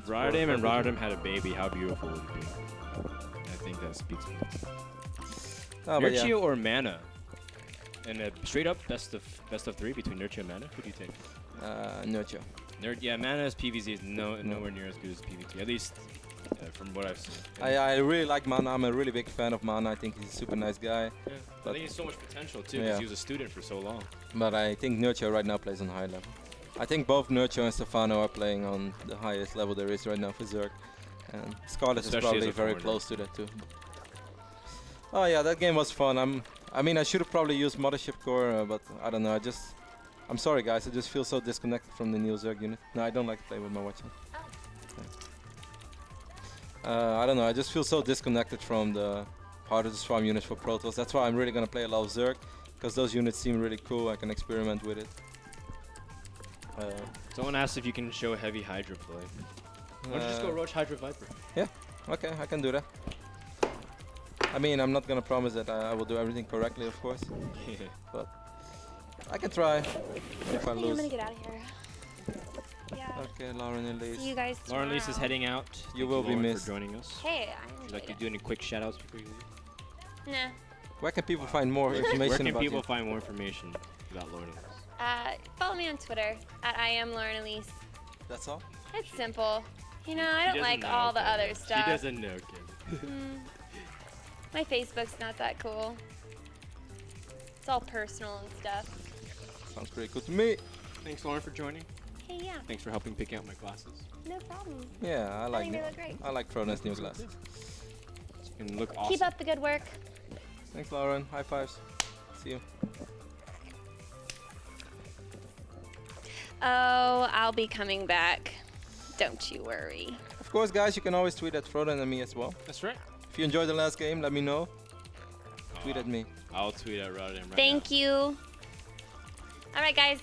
If RotterdaM and RotterdaM had a baby, how beautiful would it be? I think that speaks for itself. Oh, but yeah. Nurture or Mana? And a straight up best of 3 between Nurture and Mana. Who do you take? Nurture. Yeah, Mana's PVZ is nowhere near as good as PVT. At least from what I've seen. I really like Mana. I'm a really big fan of Mana. I think he's a super nice guy. Yeah. I think he's so much potential too because he was a student for so long. But I think Nurture right now plays on high level. I think both Nurture and Stefano are playing on the highest level there is right now for Zerg. And Scarlet is probably very close to that too. Oh yeah, that game was fun. I mean, I should have probably used Mothership Core, but I don't know. I'm sorry guys, I just feel so disconnected from the new Zerg unit. No, I don't like to play with my watch on. I don't know, I just feel so disconnected from the harder to farm units for Protoss. That's why I'm really gonna play a lot of Zerg, because those units seem really cool. I can experiment with it. Someone asked if you can show heavy Hydra play. Why don't you just go Roach Hydra Viper? Yeah, okay, I can do that. I mean, I'm not gonna promise that I will do everything correctly, of course. But I can try. If I lose. I'm gonna get out of here. Yeah. Okay, Lauren and Elise. See you guys tomorrow. Lauren Elise is heading out. You will be missed for joining us. Hey, I Would you like to do any quick shoutouts before you leave? Nah. Where can people find more information Where can about people you? find more information about Lauren Elise? Follow me on Twitter at I am Lauren Elise. That's all? It's simple. You know, I don't like all the other stuff. She doesn't know, kid. My Facebook's not that cool. It's all personal and stuff. Sounds pretty cool to me. Thanks, Lauren, for joining. Hey, yeah. Thanks for helping pick out my glasses. No problem. Yeah, I like think it. they look great. I like Frodan's new glasses. You can look awesome. Keep up the good work. Thanks, Lauren. High fives. See you. Oh, I'll be coming back. Don't you worry. Of course, guys, you can always tweet at Frodan and me as well. That's right. If you enjoyed the last game, let me know. Tweet at me. I'll tweet at RotterdaM right Thank you. All right, guys.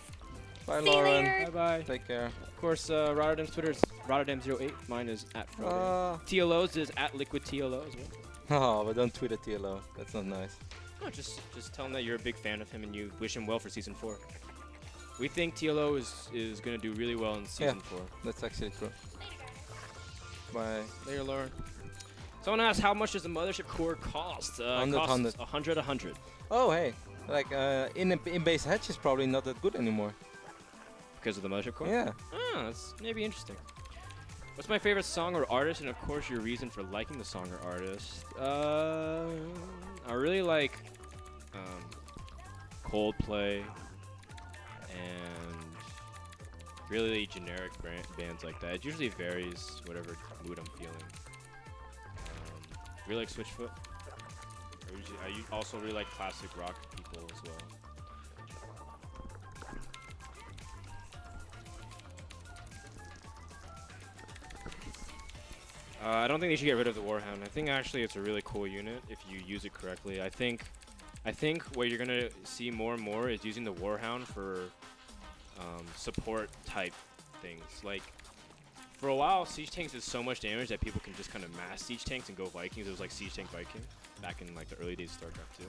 Bye, See you Lauren. later. Bye-bye. Take care. Of course, RotterdaM's Twitter is RotterdaM08. Mine is at Frodan. TLO's is at LiquidTLO as well. Oh, but don't tweet at TLO. That's not nice. No, just tell him that you're a big fan of him and you wish him well for Season 4. We think TLO is going to do really well in Season 4. That's actually true. Bye. Later, Lauren. Someone asked, how much does the Mothership Core cost? 100. 100. Oh, hey. Like, in-base hatch is probably not that good anymore. Because of the Mothership Core? Yeah. Ah, that's maybe interesting. What's my favorite song or artist? And of course, your reason for liking the song or artist. I really like Coldplay and really generic bands like that. It usually varies whatever mood I'm feeling. Really like Switchfoot. I also really like classic rock people as well. I don't think they should get rid of the Warhound. I think actually it's a really cool unit if you use it correctly. I think what you're gonna see more and more is using the Warhound for support type things. Like for a while, Siege Tanks did so much damage that people can just kind of mass Siege Tanks and go Vikings. It was like Siege Tank Viking back in like the early days of StarCraft II.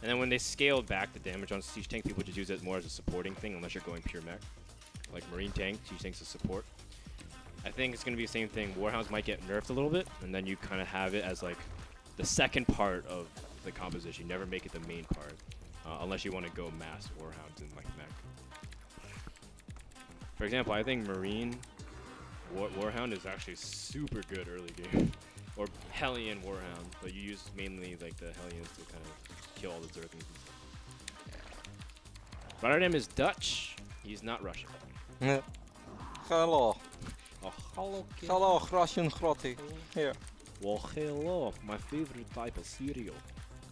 And then when they scaled back the damage on Siege Tank, people just use it more as a supporting thing unless you're going pure mech. Like Marine Tank, Siege Tanks is support. I think it's going to be the same thing. Warhounds might get nerfed a little bit, and then you kind of have it as like the second part of the composition. You never make it the main part, unless you want to go mass Warhounds in like mech. For example, I think Marine Warhound is actually super good early game, or Hellion Warhound, but you use mainly like the Hellions to kind of kill all the Zerglings. RotterdaM is Dutch. He's not Russian. Hello. Oh, hello, kid. Hello, Russian grotty. Here. Well, hello, my favorite type of cereal.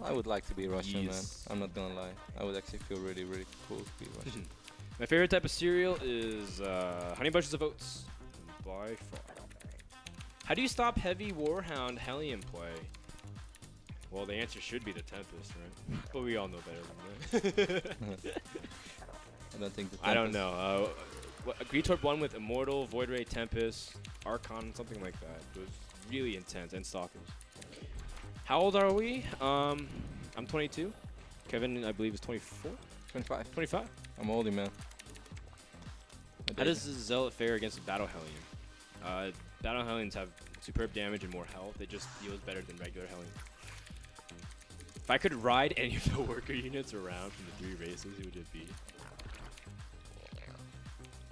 I would like to be Russian, Yes. man. I'm not gonna lie. I would actually feel really, really cool to be Russian. My favorite type of cereal is honey bunches of oats. By far. How do you stop heavy Warhound Hellion play? Well, the answer should be the Tempest, right? But we all know better than that. I don't think the I don't know. Gretorp won with Immortal, Void Ray, Tempest, Archon, something like that. It was really intense, and Stalkers. How old are we? I'm 22. Kevin, I believe, is 24? 25. 25. I'm oldie, man. How does the Zealot fare against the Battle Hellion? Battle Hellions have superb damage and more health. It just deals better than regular Hellions. If I could ride any of the worker units around from the 3 races, who would it be?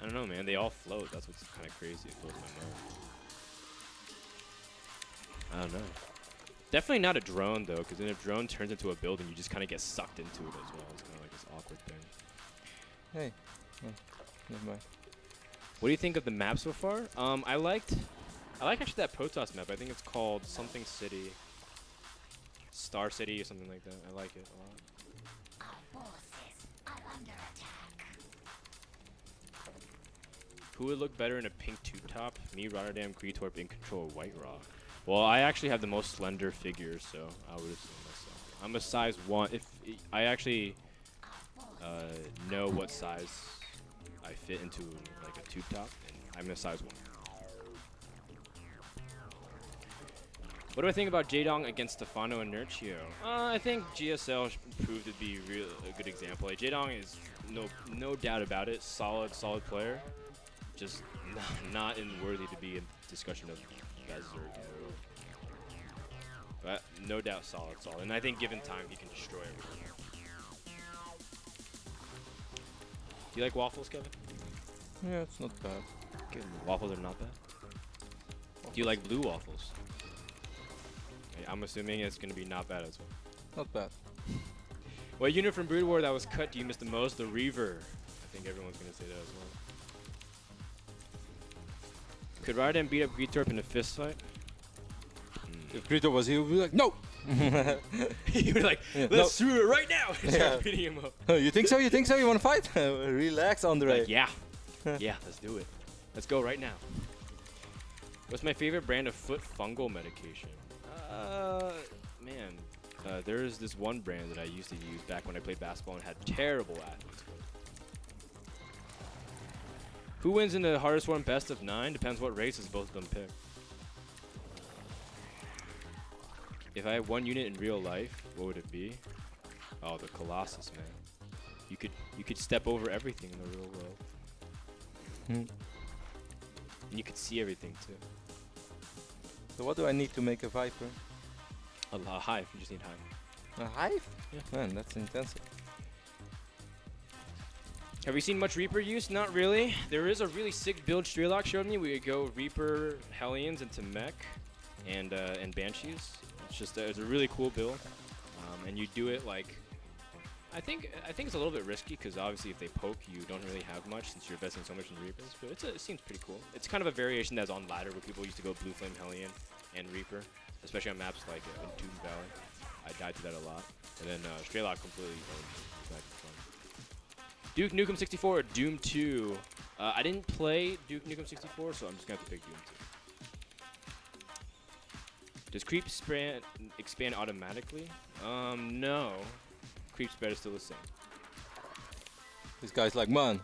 I don't know, man. They all float. That's what's kind of crazy. It blows my mind. I don't know. Definitely not a drone, though, because then if drone turns into a building, you just kind of get sucked into it as well. It's kind of like this awkward thing. Hey. Oh, never mind. What do you think of the map so far? I like actually that Protoss map. I think it's called something City. Star City or something like that. I like it a lot. Our forces are under attack. Who would look better in a pink tube top? Me, RotterdaM, Gretorp, in control, or White Rock? Well, I actually have the most slender figures, so I would assume myself. I'm a size 1. If I actually know what size I fit into like a tube top, and I'm a size 1. What do I think about Jaedong against Stefano and Nerchio? I think GSL proved to be a good example. Like, Jaedong is no doubt about it, solid player, just not worthy to be in discussion of Bezzer. But no doubt solid. And I think given time, he can destroy everything. Do you like waffles, Kevin? Yeah, it's not bad. Good. Waffles are not bad. Do you like blue waffles? I'm assuming it's going to be not bad as well. Not bad. What unit from Brood War that was cut do you miss the most? The Reaver. I think everyone's going to say that as well. Could RotterdaM beat up Gretorp in a fist fight? If Gretorp was here, we'd be like, no! You'd be like, yeah, let's do it right now! And start beating him up. You think so? You think so? You want to fight? Relax, Andre. Like, yeah. Yeah, let's do it. Let's go right now. What's my favorite brand of foot fungal medication? Man, there's this one brand that I used to use back when I played basketball and had terrible athletes. Who wins in the hardest one best of 9? Depends what races both of them pick. If I had one unit in real life, what would it be? Oh, the Colossus, man. You could step over everything in the real world. And you could see everything too. So what do I need to make a Viper? A hive. You just need hive. A hive? Yeah. Man, that's intensive. Have we seen much Reaper use? Not really. There is a really sick build Strelok showed me. We could go Reaper Hellions into Mech and Banshees. It's a really cool build. And you do it like, I think it's a little bit risky because obviously if they poke, you don't really have much since you're investing so much in Reapers. But it seems pretty cool. It's kind of a variation that's on ladder where people used to go Blue Flame Hellion and Reaper, especially on maps like Doom Valley. I died to that a lot. And then Strelok completely back to fun. Duke Nukem 64 or Doom 2. I didn't play Duke Nukem 64, so I'm just going to have to pick Doom 2. Does creep expand automatically? No. Creep spread is still the same. This guy's like, man,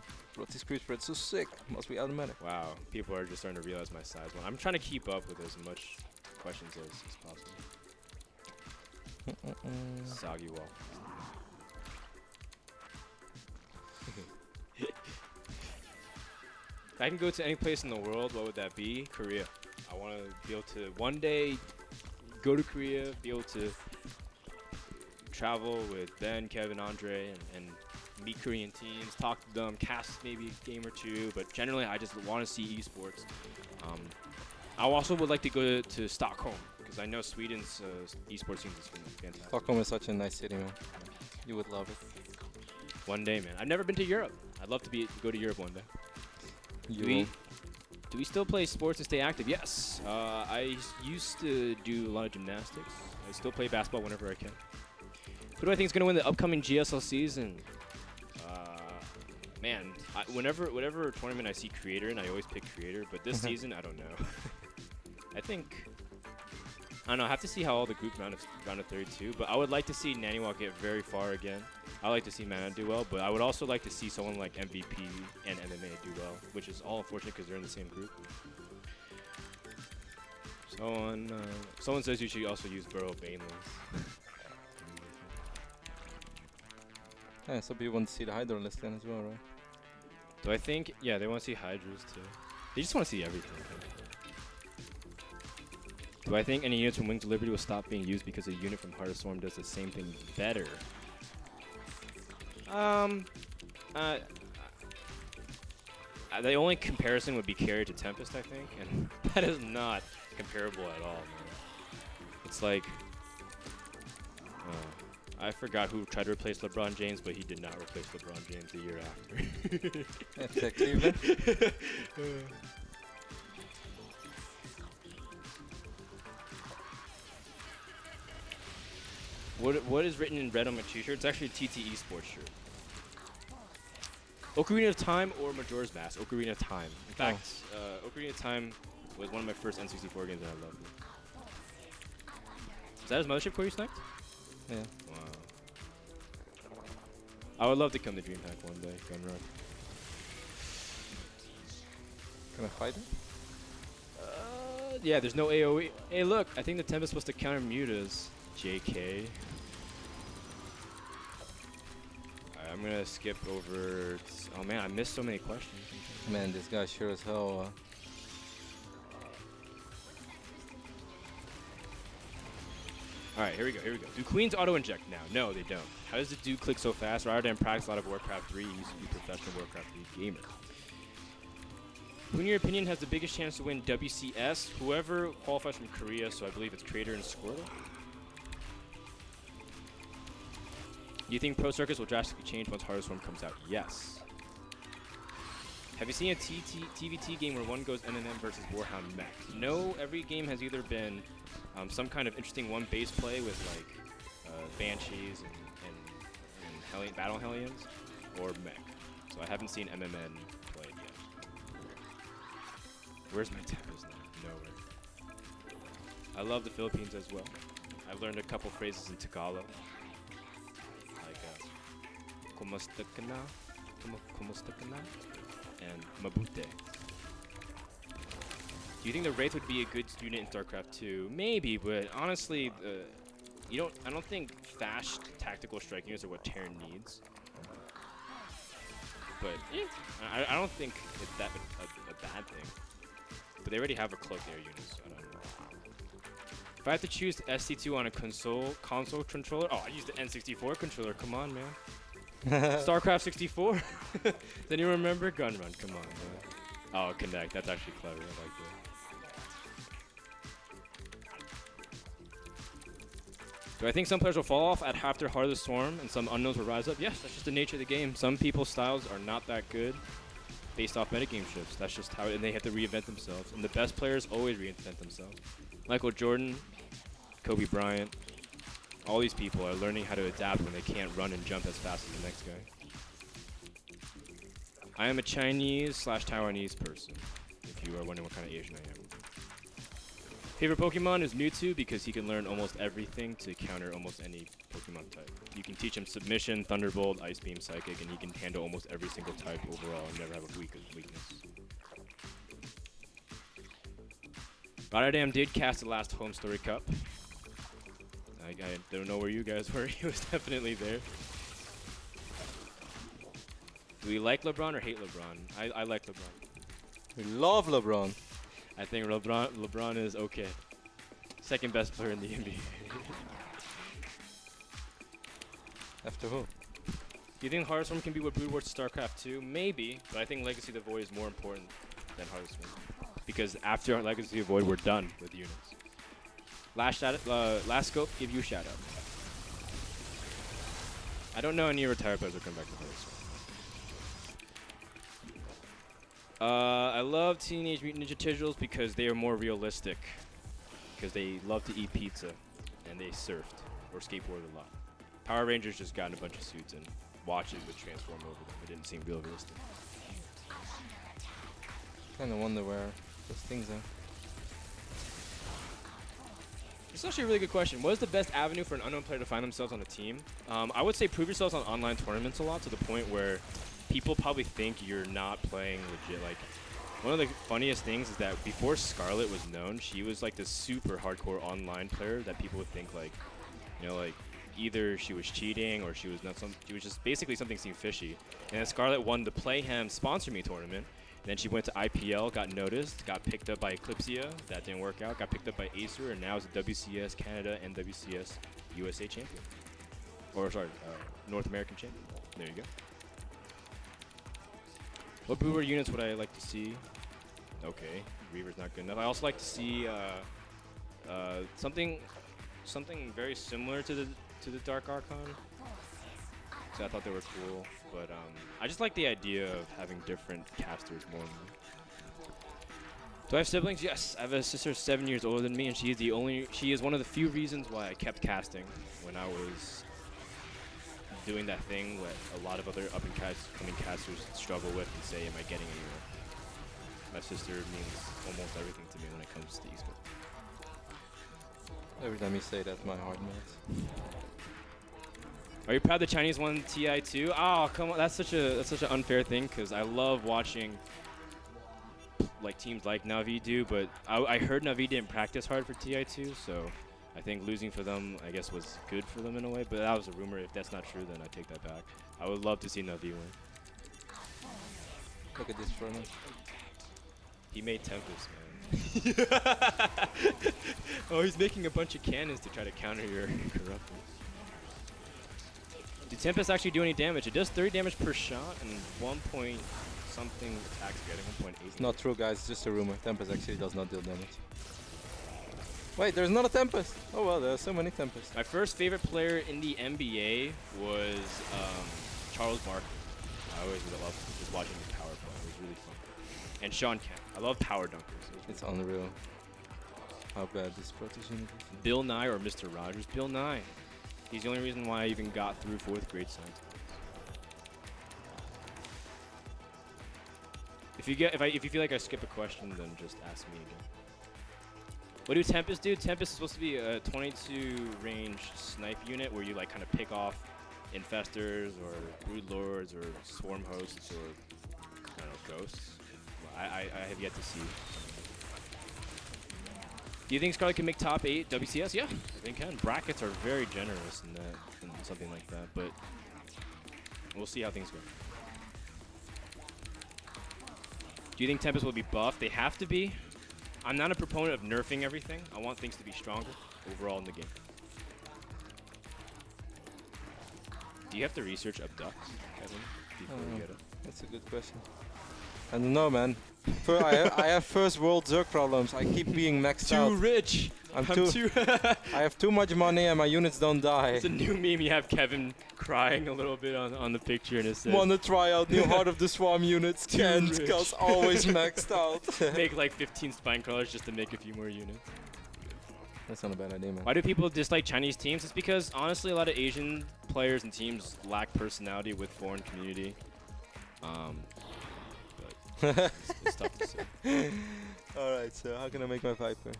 this creep spread's so sick. Must be automatic. Wow, people are just starting to realize my size. Well, I'm trying to keep up with as much questions as possible. Soggy wall. If I can go to any place in the world, what would that be? Korea. I want to be able to one day go to Korea, be able to travel with Ben, Kevin, Andre, and meet Korean teams, talk to them, cast maybe a game or two, but generally I just want to see esports. I also would like to go to Stockholm, because I know Sweden's esports team is fantastic. Stockholm is such a nice city, man. You would love it. One day, man. I've never been to Europe. I'd love to go to Europe one day. Do we still play sports and stay active? Yes. I used to do a lot of gymnastics. I still play basketball whenever I can. Who do I think is going to win the upcoming GSL season? Man, whatever tournament I see Creator in, I always pick Creator. But this season, I don't know. I don't know. I have to see how all the group round of 32. But I would like to see Naniwal get very far again. I like to see Mana do well, but I would also like to see someone like MVP and MMA do well, which is all unfortunate because they're in the same group. Someone says you should also use Burrow Baneless. Yeah, some people want to see the Hydra list then as well, right? Do I think? Yeah, they want to see Hydras too. They just want to see everything. Do I think any units from Wings of Liberty will stop being used because a unit from Heart of Storm does the same thing better? The only comparison would be Carry to Tempest, I think, and that is not comparable at all, man. It's like, I forgot who tried to replace LeBron James, but he did not replace LeBron James the year after. That's Cleveland. What is written in red on my t-shirt? It's actually a TT Esports shirt. Ocarina of Time or Majora's Mask? Ocarina of Time. In fact, Ocarina of Time was one of my first N64 games and I loved it. Is that his mothership core you sniped? Yeah. Wow. I would love to come to DreamHack one day, Gunrock. Can I fight it? Yeah, there's no AoE. Hey, look, I think the Tempest supposed to counter mutas. JK. Alright, I'm gonna skip over. Oh man, I missed so many questions. Man, this guy sure as hell. Alright, here we go. Do queens auto-inject now? No, they don't. How does the dude click so fast? RotterdaM practice a lot of Warcraft 3. He used to be a professional Warcraft 3 gamer. Who, in your opinion, has the biggest chance to win WCS? Whoever qualifies from Korea, so I believe it's Creator and Squirtle. Do you think Pro Circus will drastically change once Heart of Storm comes out? Yes. Have you seen a TVT game where one goes NNM versus Warhound mech? No, every game has either been some kind of interesting one base play with like Banshees and Battle Hellions, or mech. So I haven't seen MMN played yet. Where's my Tempest now? Nowhere. I love the Philippines as well. I've learned a couple phrases in Tagalog. Kumusta ka na? Kumusta ka na? And Mabute. Do you think the Wraith would be a good unit in StarCraft II? Maybe, but honestly, I don't think fast tactical strike units are what Terran needs. But I don't think it's that a bad thing. But they already have a cloak air unit, so I don't know. If I have to choose SC2 on a console controller, oh, I use the N64 controller. Come on, man. StarCraft 64. Does anyone remember? Gun Run. Come on, man. Oh, Connect. That's actually clever. I like that. Do I think some players will fall off after Heart of the Storm and some unknowns will rise up? Yes, that's just the nature of the game. Some people's styles are not that good based off metagame shifts. That's just how, and they have to reinvent themselves. And the best players always reinvent themselves. Michael Jordan, Kobe Bryant. All these people are learning how to adapt when they can't run and jump as fast as the next guy. I am a Chinese/Taiwanese person, if you are wondering what kind of Asian I am. Favorite Pokemon is Mewtwo because he can learn almost everything to counter almost any Pokemon type. You can teach him Submission, Thunderbolt, Ice Beam, Psychic, and he can handle almost every single type overall and never have a weakness. RotterdaM did cast the last Home Story Cup. I don't know where you guys were. He was definitely there. Do we like LeBron or hate LeBron? I like LeBron. We love LeBron. I think LeBron is okay. Second best player in the NBA. After who? Do you think Heart of Storm can be what Brood Wars to StarCraft II? Maybe, but I think Legacy of the Void is more important than Heart of Storm. Because after Legacy of the Void, we're done with units. Last scope, give you a shout out. I don't know any retired players will come back to Heart of Storm. I love Teenage Mutant Ninja Turtles because they are more realistic. Because they love to eat pizza and they surfed or skateboarded a lot. Power Rangers just got in a bunch of suits and watches would transform over them. It didn't seem real realistic. Kind of wonder where those things are. It's actually a really good question. What is the best avenue for an unknown player to find themselves on a team? I would say prove yourselves on online tournaments a lot to the point where people probably think you're not playing legit. Like, one of the funniest things is that before Scarlet was known, she was like this super hardcore online player that people would think like, you know, like either she was cheating or she was not she was just basically something seemed fishy. And then Scarlet won the Playham Sponsor Me tournament. Then she went to IPL, got noticed, got picked up by Eclipsia. That didn't work out. Got picked up by Acer, and now is a WCS Canada and WCS USA champion. Or sorry, North American champion. There you go. What brewer units would I like to see? Okay, Reaver's not good enough. I also like to see something very similar to the Dark Archon. So I thought they were cool, but I just like the idea of having different casters more. Do I have siblings? Yes, I have a sister 7 years older than me, and she is one of the few reasons why I kept casting when I was doing that thing that a lot of other up-and-coming casters struggle with and say, am I getting anywhere? My sister means almost everything to me when it comes to esports. Every time you say that, my heart melts. Are you proud the Chinese won TI2? Oh, come on, that's such an unfair thing because I love watching like teams like Navi do, but I heard Navi didn't practice hard for TI2, so I think losing for them, I guess, was good for them in a way, but that was a rumor. If that's not true, then I take that back. I would love to see Navi win. Look at this Frodan. He made Tempest, man. Oh, he's making a bunch of cannons to try to counter your Corruptors. Did Tempest actually do any damage? It does 30 damage per shot and 1 point something attack speed, 1.8. It's not true, guys. It's just a rumor. Tempest actually does not deal damage. Wait, there's not a Tempest. Oh well, there are so many Tempests. My first favorite player in the NBA was Charles Barkley. I always loved just watching his power play. It was really fun. And Sean Kemp. I love power dunkers. It's unreal how bad this Protoss unit is. Bill Nye or Mr. Rogers? Bill Nye. He's the only reason why I even got through 4th grade science. If you feel like I skip a question, then just ask me again. What do Tempest do? Tempest is supposed to be a 22 range snipe unit where you like kind of pick off infestors or brood lords or swarm hosts or I don't know, ghosts. I have yet to see. Do you think Scarlet can make top 8 WCS? Yeah, I think can. Brackets are very generous in that, in something like that, but we'll see how things go. Do you think Tempest will be buffed? They have to be. I'm not a proponent of nerfing everything. I want things to be stronger overall in the game. Do you have to research abducts, Kevin, before you get it? That's a good question. I don't know, man. I have first world Zerg problems. I keep being maxed out. Too rich. I'm too I have too much money and my units don't die. It's a new meme. You have Kevin crying a little bit on the picture and it says, wanna try out new Heart of the Swarm units? Can't, cause always maxed out. Make like 15 spine crawlers just to make a few more units. That's not a bad idea, man. Why do people dislike Chinese teams? It's because honestly a lot of Asian players and teams lack personality with foreign community. But it's tough to say. Alright, so how can I make my Viper?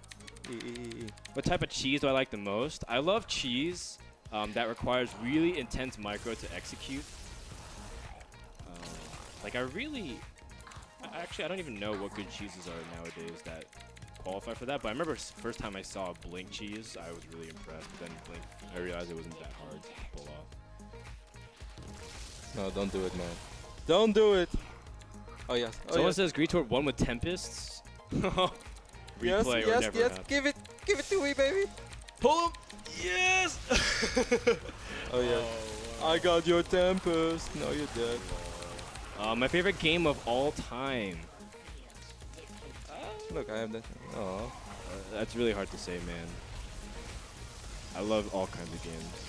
What type of cheese do I like the most? I love cheese that requires really intense micro to execute. Like I don't even know what good cheeses are nowadays that qualify for that, but I remember first time I saw Blink cheese, I was really impressed, but then Blink, I realized it wasn't that hard to pull off. No, don't do it, man. Don't do it! Oh yes. Oh, Someone yes. says Gretorp won with Tempest. Replay or never happen. Give it to me, baby. Pull him. Yes. Oh yeah. Oh, wow. I got your Tempest. No, you're dead. My favorite game of all time. Look, I have that. Oh. That's really hard to say, man. I love all kinds of games.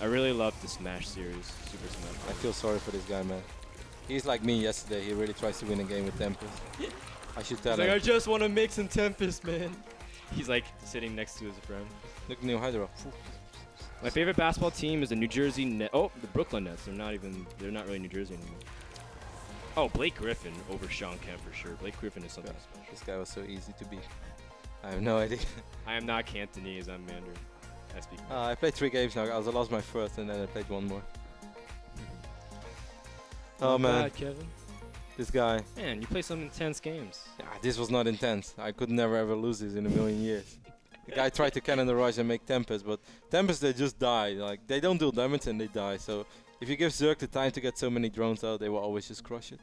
I really love the Smash series, Super Smash Bros. I feel sorry for this guy, man. He's like me yesterday. He really tries to win a game with Tempest. I should tell him. Like, I just want to make some Tempest, man. He's like sitting next to his friend. Look, New Hydra. My favorite basketball team is the New Jersey Nets. Oh, the Brooklyn Nets. They're not really New Jersey anymore. Oh, Blake Griffin over Sean Kemp for sure. Blake Griffin is something special. This guy was so easy to beat. I have no idea. I am not Cantonese. I'm Mandarin. I speak. I played 3 games now. I lost my first, and then I played 1 more. Oh man, bad, Kevin. This guy. Man, you play some intense games. Yeah, this was not intense. I could never ever lose this in a million years. The guy tried to cannon the rush and make Tempest, but Tempest they just die. Like they don't do damage and they die. So if you give Zerg the time to get so many drones out, they will always just crush it.